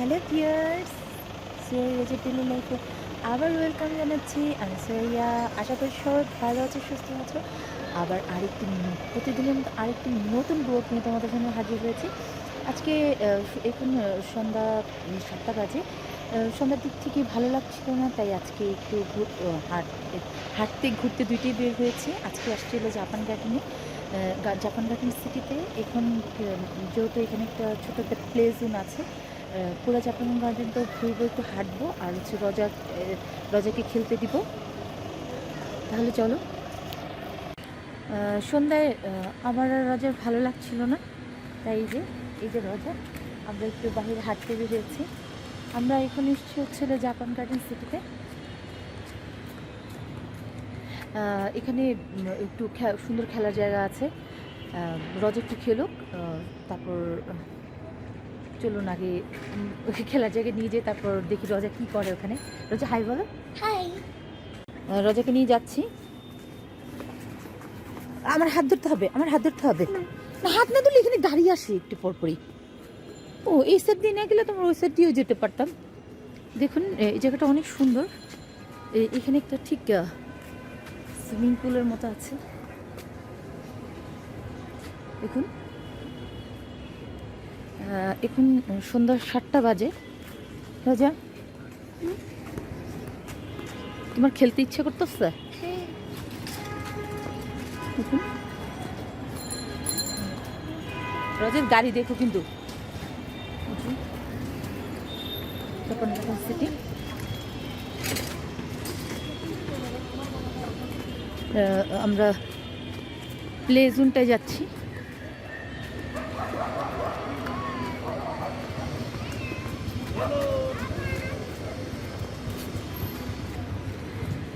Hello viewers, Shreya রেজের daily লাইফে আবার welcome জানাচ্ছি। আমি শ্রেয়া, আশা করি সবাই ভালো আছে, সুস্থ আছো। আবার প্রতিদিনের মতো আরেকটি নতুন ব্লগ নিয়ে তোমাদের জন্য হাজির হয়েছি। আজকে এখন সন্ধ্যা 7টা বাজে। সন্ধ্যার দিক থেকে ভালো লাগছিল না, তাই আজকে একটু হাঁটতে ঘুরতে দুইটাই বের হয়েছি। আজকে আসছিল জাপান গার্ডেন সিটিতে। এখন যেহেতু এখানে একটা ছোটো একটা প্লে জোন আছে, পুরো জাপান গার্ডেন তো ঘুরবো, একটু হাঁটবো আর হচ্ছে রজাকে খেলতে দিব। তাহলে চলো। সন্ধ্যায় আমার আর রজার ভালো লাগছিল না, তাই এই যে রজা, আমরা একটু বাইরে হাঁটতে বেরিয়েছি। আমরা এখন এসেছি হচ্ছিল জাপান গার্ডেন সিটিতে। এখানে একটু সুন্দর খেলার জায়গা আছে। রজা একটু খেলুক, তারপর চলুন আগে খেলার জায়গায় নিয়ে যাই, তারপর দেখি রজা কি করে ওখানে। রজা হাই বলো। হাই। রজাকে নিয়ে যাচ্ছি। আমার হাত ধরতে হবে না, হাত না ধরলে এখানে দাঁড়িয়ে আসি একটু পরপরই। ও, এই সাইড দিয়ে না গেলে তোমার ওই সাইড দিয়েও যেতে পারতাম। দেখুন এই জায়গাটা অনেক সুন্দর। এখানে একটা ঠিক সুইমিং পুলের মতো আছে। দেখুন, এখন সন্ধ্যা 7টা বাজে। রাজা, তোমার খেলতে ইচ্ছে করতেছে? দেখুন রজের গাড়ি দেখো, কিন্তু সিটি। আমরা প্লে জোনটায় যাচ্ছি।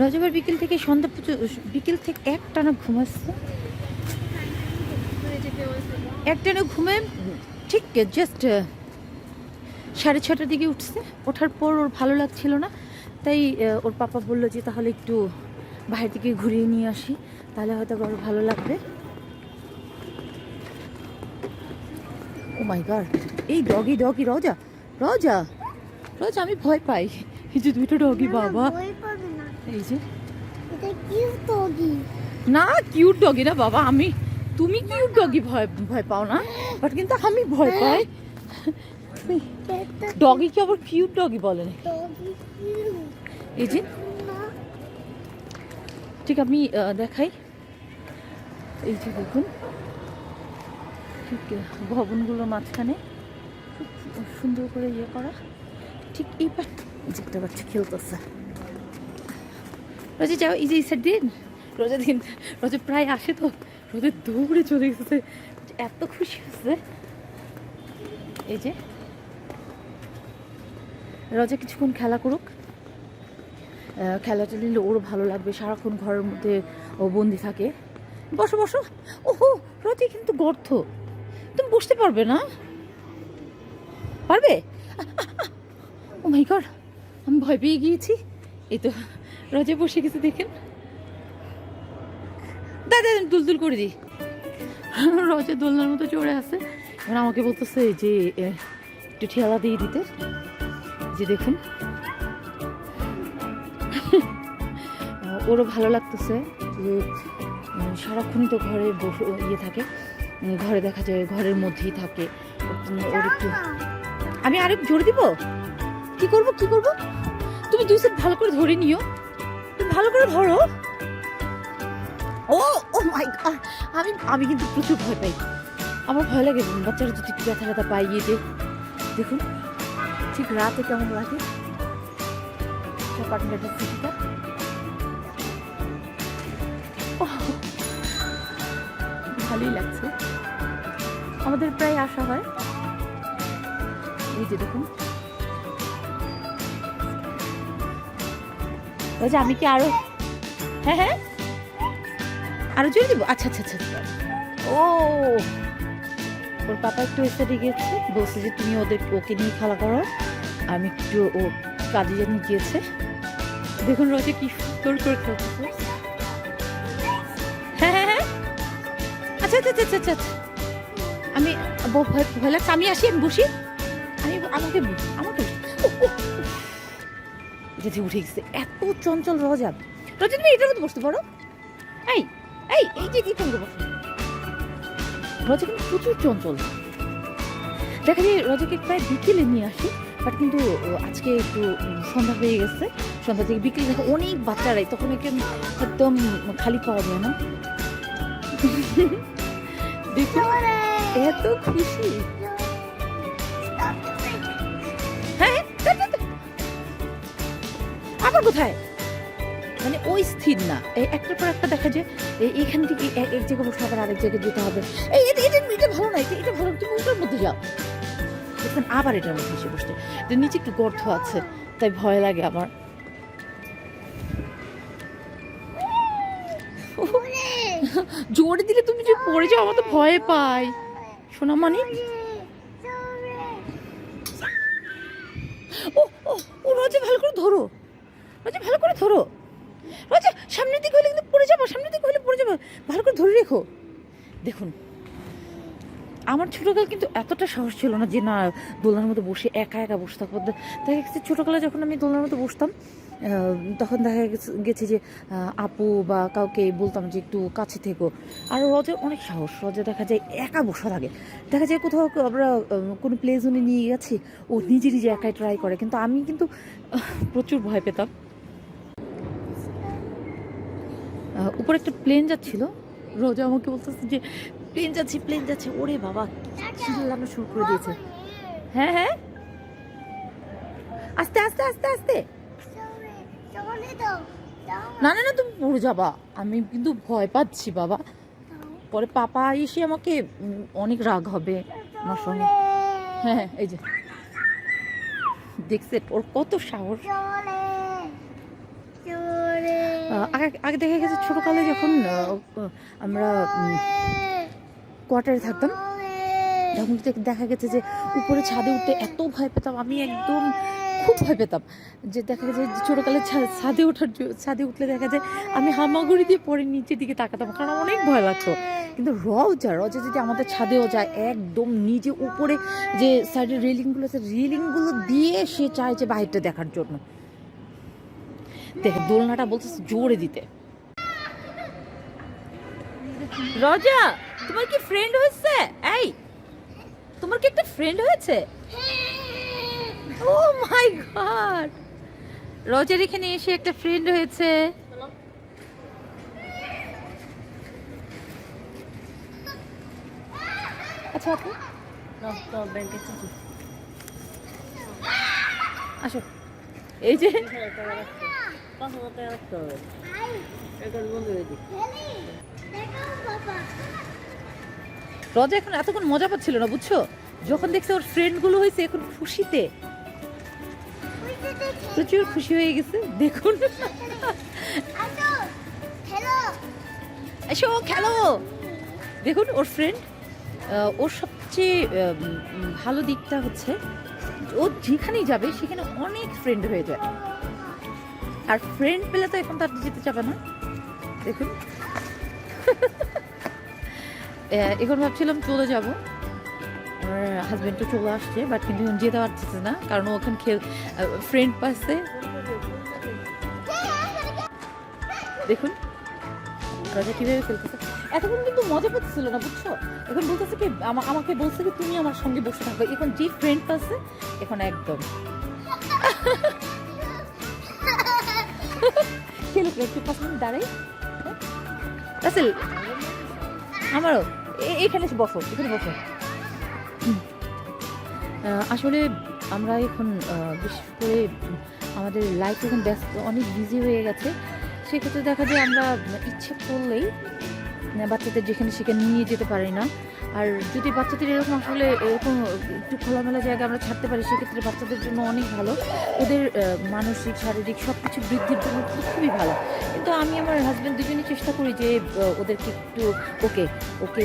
রজবার বিকেল থেকে বিকেল থেকে একটানা ঘুমাচ্ছে। একটানা ঘুমে ঠিক জাস্ট 6:30টার দিকে উঠছে। ওঠার পর ওর ভালো লাগছিল না, তাই ওর পাপা বললো যে তাহলে একটু বাইরে থেকে ঘুরিয়ে নিয়ে আসি, তাহলে হয়তো ওর ভালো লাগবে। ও মাই গড, এই ডগি রজা রজা রজা, আমি ভয় পাই। এই যে দুটো ডগি বাবা, এই যে না কিউট ডগি না বাবা। তুমি কিউট ডগি ভয় পাও না, বাট কিন্তু আমি ভয় পাই। ডগি কি আবার কিউট ডগি বলে না? এই যে ঠিক আমি দেখাই। এই যে দেখুন, ঠিক ভবনগুলোর মাঝখানে খুব সুন্দর করে ইয়ে করা। ঠিক এই যে একটা বাচ্চা খেলতেছে। রোজা যাও, এই যে এই সাইড দিন। রোজা প্রায় আসে, তো রোজা দৌড়ে চলে গেছে, এত খুশি হচ্ছে। এই যে রোজা কিছুক্ষণ খেলা করুক, খেলাটা নিলে ওরও ভালো লাগবে। সারাক্ষণ ঘরের মধ্যে ও বন্দি থাকে। বসো বসো। ওহো, রোজা কিন্তু গর্ত, তুমি বসতে পারবে না? পারবে? ও মাই গড, আমি ভয় পেয়ে গিয়েছি। এই তো রোজা বসে গেছে, দেখেন। দাদা দুলদুল করে দিই। রোজা দোলনার মতো চড়ে আছে। এবার আমাকে বলতেছে যে একটু ঠেলা দিয়ে দিতে। যে দেখুন, ওরও ভালো লাগতেছে যে সারাক্ষণই তো ঘরে ইয়ে থাকে, ঘরে দেখা যায় ঘরের মধ্যেই থাকে। ওর একটু আমি আরেক জোরে দিব। কি করব তুমি দুই সাইড ভালো করে ধরে নিও, তুমি ভালো করে ধরো। ও ও মাই গড, আমি কিন্তু প্রচুর ভয় পাই। আমার ভয় লাগে বাচ্চারা যদি একটু ব্যথা পাই। গিয়ে যে দেখুন ঠিক রাতে কেমন লাগে সিটিটা। ভালোই লাগছে, আমাদের প্রায় আসা হয়। এই যে দেখুন, আমি কি আরো হ্যাঁ আরো জোরে দিব? আচ্ছা। ও, ওর পাপা একটু এসে গিয়েছে, বলছে যে তুমি ওকে নিয়ে খেলা করো। আমি একটু ও কাজে জানি গিয়েছে। দেখুন রোজা কি সুন্দর করে খেলতেছে। হ্যাঁ আচ্ছা। আমি ভয় লাগছে, আমি আসি, আমি বসি। আমাকে আমাকে এটা যে উঠে গেছে, এত চঞ্চল রজা। রজা তুমি এটার মধ্যে বসতে পারো। এই এই এই যে কি করবো, রজা কিন্তু প্রচুর চঞ্চল। দেখা যায় রজাকে প্রায় বিকেলে নিয়ে আসি, বাট কিন্তু আজকে একটু সন্ধ্যা হয়ে গেছে, সন্ধ্যা থেকে বিকেলে দেখো অনেক বাচ্চারাই, তখন একে একদম খালি পাওয়া যায় না। দেখো এত খুশি। হ্যাঁ আবার কোথায়, মানে ওই স্থির না, একটার পর একটা দেখা যায় এখান থেকে এক জায়গায় বসে আবার আরেক জায়গায় যেতে হবে। এই এটা ভালো না, এটা ভালো, তুমি ওটার মধ্যে যাও। দেখুন আবার এটার মধ্যে এসে বসছে, এটা নিচে একটু গর্ত আছে, তাই ভয় লাগে আমার। জোরে দিলে তুমি যে পড়ে যাও, আমার তো ভয় পাই শোনা মানে। ও ও ও রোজে ভালো করে ধরো, রোজে ভালো করে ধরো, রোজে সামনের দিকে হলে কিন্তু পড়ে যাবো, সামনের দিকে হলে পড়ে যাবো, ভালো করে ধরে রেখো। দেখুন আমার ছোটোকাল কিন্তু এতটা সাহস ছিল না যে না দোলনার মধ্যে বসে একা একা বসে থাকবো। দেখা গেছে ছোটোকালে যখন আমি দোলনার মধ্যে বসতাম, তখন দেখা গেছে যে আপু বা কাউকে বলতাম যে একটু কাছে থেকো। আর রজের অনেক সাহস, রজে দেখা যায় একা বসা থাকে, দেখা যায় কোথাও আমরা কোনো প্লে জোনে নিয়ে গেছি, ও নিজে নিজে একাই ট্রাই করে, কিন্তু আমি কিন্তু প্রচুর ভয় পেতাম। উপরে একটা প্লেন যাচ্ছিল, রোজা আমাকে বলতেছে যে প্লেন যাচ্ছে, ওরে বাবা চিল্লানো শুরু করে দিয়েছে। হ্যাঁ হ্যাঁ আস্তে আস্তে আস্তে আস্তে, না না না তুমি পড়ে যাবা, আমি কিন্তু ভয় পাচ্ছি বাবা, পরে পাপা এসে আমাকে অনেক রাগ হবে আমার সঙ্গে। হ্যাঁ হ্যাঁ এই যে দেখছে ওর কত সাহস। আগে দেখা গেছে ছোটকালে যখন আমরা কোয়ার্টারে থাকতাম, তখন দেখা গেছে যে উপরে ছাদে উঠতে এত ভয় পেতাম, আমি একদম খুব ভয় পেতাম। যে দেখা গেছে ছোটকালে ছাদে উঠলে দেখা যায় আমি হামাগুড়ি দিয়ে পরে নিচের দিকে তাকাতাম, কারণ অনেক ভয় লাগতো। কিন্তু রজা যদি আমাদের ছাদেও যায়, একদম নিজে উপরে যে সাইডের রেলিংগুলো আছে, রেলিংগুলো দিয়ে সে চায় যে বাইরটা দেখার জন্য। দেখে দোলনাটা বলছে জোরে দিতে। রজা তোমার কি ফ্রেন্ড হয়েছে? এই তোমার কি একটা ফ্রেন্ড হয়েছে? ও মাই গড, রজার এখানে এসে একটা ফ্রেন্ড হয়েছে। আচ্ছা আপু আসো, এই যে রজা এখন এতক্ষণ মজা পাচ্ছিল না বুঝছো, যখন দেখছে ওর ফ্রেন্ড গুলো হয়েছে এখন খুশিতে প্রচুর খুশি হয়ে গেছে। দেখুন এসো খেলো, দেখুন ওর ফ্রেন্ড। ওর সবচেয়ে ভালো দিকটা হচ্ছে ও যেখানেই যাবে সেখানে অনেক ফ্রেন্ড হয়ে যায়, আর ফ্রেন্ড পেলে তো এখন তার যেতে যাবে না। দেখুন এখন ভাবছিলাম চলে যাব, আমার হাজবেন্ড তো চলে আসছে, বাট কিন্তু এখন যেতে পারতেছে না, কারণ ও এখন ফ্রেন্ড পাচ্ছে। দেখুন রাজা কিভাবে খেলতেছে, এতক্ষণ কিন্তু মজা পাচ্ছিল না বুঝছো, এখন বলতেছে কি আমাকে বলছে কি তুমি আমার সঙ্গে বসে থাকবে, এখন যে ফ্রেন্ড পাচ্ছে এখন একদম খেলো একটু 5 মিনিট দাঁড়াই। রাসেল আমারও এখানে বসো, এখানে বসো। আসলে আমরা এখন বিশেষ করে আমাদের লাইফ এখন ব্যস্ত, অনেক বিজি হয়ে গেছে, সেক্ষেত্রে দেখা যায় আমরা ইচ্ছে করলেই বাচ্চাদের যেখানে সেখানে নিয়ে যেতে পারি না। আর যদি বাচ্চাদের এরকম আসলে এরকম একটু খোলামেলা জায়গা আমরা ছাড়তে পারি, সেক্ষেত্রে বাচ্চাদের জন্য অনেক ভালো, ওদের মানসিক শারীরিক সব কিছু বৃদ্ধির জন্য খুবই ভালো। কিন্তু আমি আমার হাজব্যান্ড দুজনেই চেষ্টা করি যে ওদেরকে একটু ওকে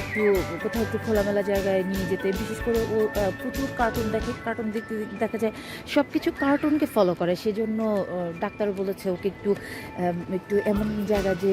একটু কোথাও একটু খোলামেলা জায়গায় নিয়ে যেতে। বিশেষ করে ও প্রচুর কার্টুন দেখে, কার্টুন দেখতে দেখা যায় সব কিছু কার্টুনকে ফলো করে, সেজন্য ডাক্তারও বলেছে ওকে একটু এমন জায়গা যে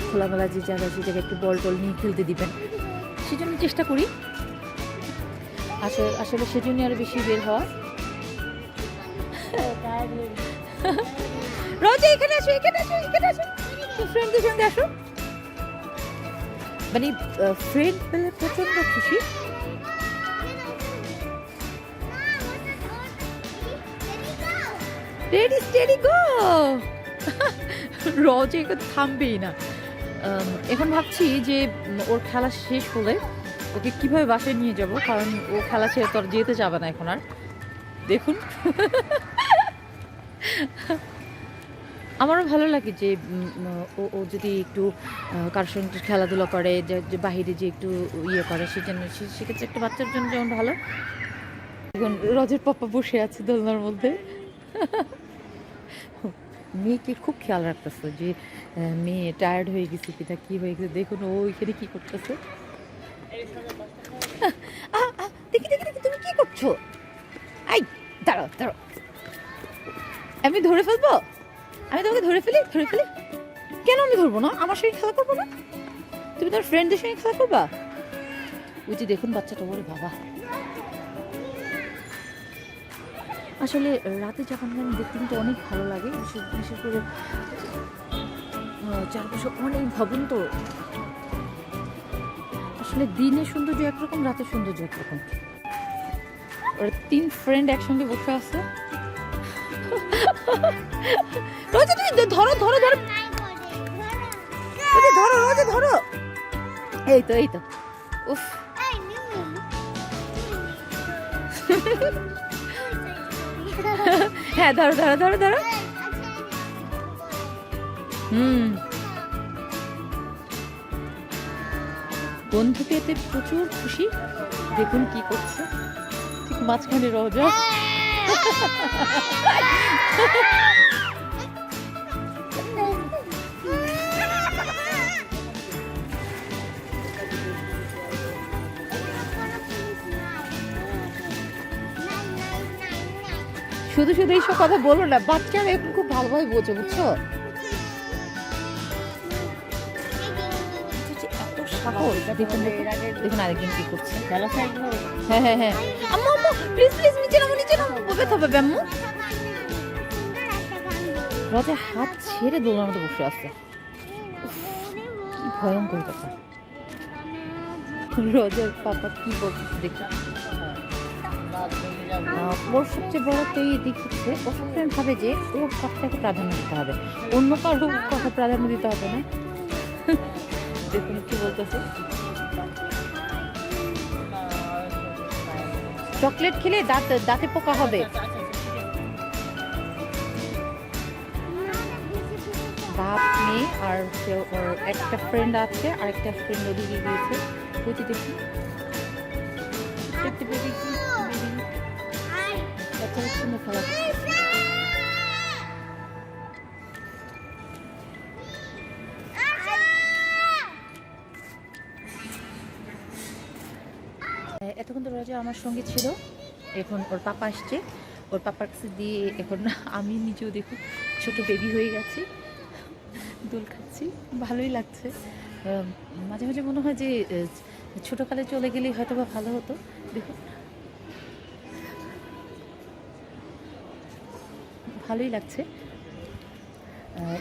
খোলামেলা যে জায়গা, সে জায়গায় একটু বল টল নিয়ে খেলতে দিবেন, সেজন্য চেষ্টা করি। আসলে সেজন্য আরও বেশি বের হওয়া। রোজা এখানে আসো, এখানে আসো, এখানে আসো, ফ্রেন্ডদের সঙ্গে আসো। মানে ফ্রেন্ড পেলে প্রচন্ড খুশি। Ready steady go. রোজা এখন থামবেই না। এখন ভাবছি যে ওর খেলা শেষ হলে ওকে কিভাবে বাসায় নিয়ে যাব, কারণ ও খেলা ছেড়ে তো আর যেতে যাবে না এখন আর। দেখুন, আমারও ভালো লাগে যে ও ও যদি একটু কারোর সঙ্গে খেলাধুলা করে, যে বাহিরে যে একটু ইয়ে করে, সেজন্য সেক্ষেত্রে একটা বাচ্চার জন্য যেমন ভালো। এখন রজের পাপ্পা বসে আছে দোলনার মধ্যে। মেয়েকে খুব খেয়াল রাখতেছে যে মেয়ে টায়ার্ড হয়ে গেছে কিনা, কি হয়ে গেছে। দেখুন ও এখানে কি করতেছে। দেখি দেখি দেখি, তুমি কি করছো? আই দাঁড়াও দাঁড়াও, আমি ধরে ফেলবো, আমি তোমাকে ধরে ফেলি, ধরে ফেলি। কেন আমি ধরবো না? আমার সঙ্গে খেলা করবো না? তুমি তোমার ফ্রেন্ডদের সঙ্গে খেলা করবা? ওই যে দেখুন বাচ্চাটা, ওরে বাবা। আসলে রাতে যখন আমি দেখতে কিন্তু অনেক ভালো লাগে, বিশেষ করে চারপাশে অনেক ভবন তো। আসলে দিনে সৌন্দর্য একরকম, রাতের সৌন্দর্য একরকম। ওরা 3 ফ্রেন্ড একসঙ্গে বসে আছে। রোজা তুমি ধরো ধরো ধরো, ধরো রোজা ধরো। এই তো এই তো, উফ। হ্যাঁ ধরো ধরো ধরো ধরো। বন্ধু পেতে প্রচুর খুশি। দেখুন কি করছে, ঠিক মাঝখানে রোজা। শুধু শুধু এইসব কথা বলো না, বাচ্চারা এখন খুব ভালোভাবে বোঝে, বুঝছো? এত সাহস। দেখুন দেখুন আরেকদিন কি করছে। হ্যাঁ হ্যাঁ হ্যাঁ, আম্মু আম্মু প্লিজ প্লিজ, নিচে নামো নিচে নামো, ব্যথা পাবে আম্মু। রোজা হাত ছেড়ে দোলনার মধ্যে বসে আছে। কি ভয়ঙ্কর কথা। রোজার পাপা কি বলতেছে দেখি। ওর সবচেয়ে বড় তো এই দিক হচ্ছে, ও সবসময় ভাবে যে ওর কথাটাকে প্রাধান্য দিতে হবে, অন্য কারো কথা প্রাধান্য দিতে হবে না। দেখুন কি বলতেছে। চকলেট খেলে দাঁতে পোকা হবে। বাপ মেয়ে আর ওর একটা ফ্রেন্ড আছে, আর একটা ফ্রেন্ড ওদিকে গিয়েছে। বুঝি দেখি খেলা। এতক্ষণ তো রোজা আমার সঙ্গে ছিল, এখন ওর পাপা আসছে, ওর পাপার কাছে দিয়ে এখন আমি নিজেও দেখুন ছোট বেবি হয়ে গেছি, দোল খাচ্ছি, ভালোই লাগছে। মাঝে মাঝে মনে হয় যে ছোটোকালে চলে গেলেই হয়তো বা ভালো হতো। দেখুন ভালোই লাগছে।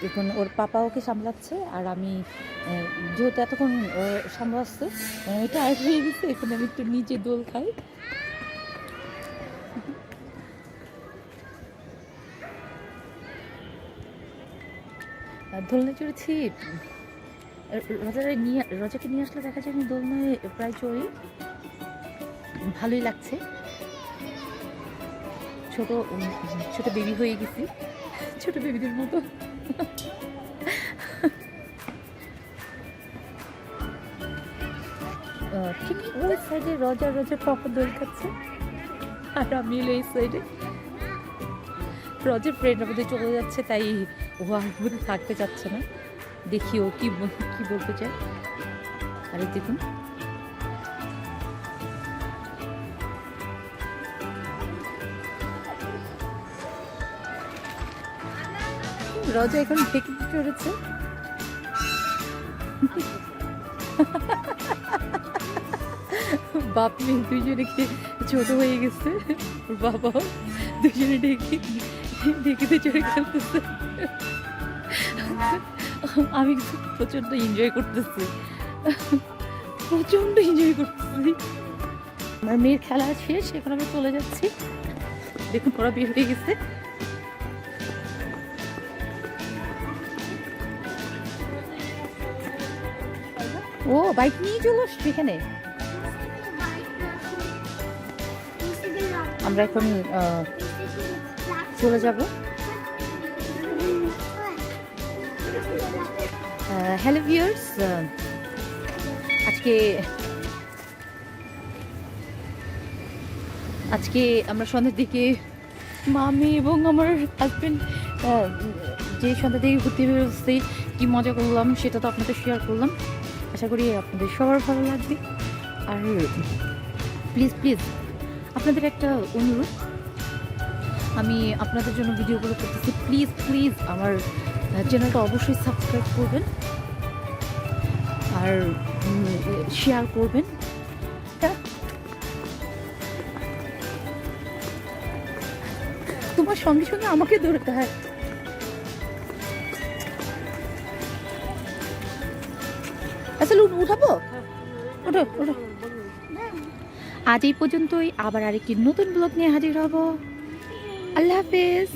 এখন ওর পাপা ওকে সামলাচ্ছে, আর আমি যেহেতু এতক্ষণ সামলাচ্ছে, এটা আয় হয়ে গেছে, এখন আমি একটু নিচে দোল খাই। দোলনায় চড়েছি। রোজাকে নিয়ে আসলে দেখা যায় আমি দোলনায় প্রায় চড়ি, ভালোই লাগছে। ছোট ছোট বেবি হয়ে গেছি, ছোট বেবিদের মতো। ঠিক ওই সাইডে রোজা পাপা দোল খাচ্ছে, আর আমি এই সাইডে। রোজার ফ্রেন্ড আমাদের চলে যাচ্ছে, তাই ও আর মধ্যে থাকতে চাচ্ছে না। দেখি ও কি বলতে চায়। আরে দেখুন রোজা এখন ঢেকে চড়েছে। বাপ মেয়ে দুইজনে ছোট হয়ে গেছে, ওর বাবা দুজনে ডেকে ডেকেতে চড়ে খেলতেছে। আমি কিন্তু প্রচণ্ড এনজয় করতেছি, প্রচণ্ড এনজয় করতেছি। আমার মেয়ের খেলা শেষ, এখন আমি চলে যাচ্ছি। দেখুন ওরা বের হয়ে গেছে। ও বাইক নিয়ে চলে আসছে এখানে। আমরা এখন চলে যাব। হ্যালো ভিউয়ার্স, আজকে আমরা সন্ধ্যার দিকে মামি এবং আমার হাজব্যান্ড যে সন্ধ্যা দিকে ঘুরতে বেরোচ্ছি, কি মজা করলাম সেটা তো আপনাদের শেয়ার করলাম। আশা করি আপনাদের সবার ভালো লাগবে। আর প্লিজ প্লিজ আপনাদের একটা অনুরোধ, আমি আপনাদের জন্য ভিডিওগুলো করতেছি, প্লিজ প্লিজ আমার চ্যানেলটা অবশ্যই সাবস্ক্রাইব করবেন আর শেয়ার করবেন। তোমার সঙ্গে সঙ্গে আমাকে দৌড়াতে হয়। আসলে উঠাবো, ওঠো ওঠো। আজ এই পর্যন্তই, আবার আরেকটি নতুন ব্লগ নিয়ে হাজির হব। আল্লাহ হাফেজ।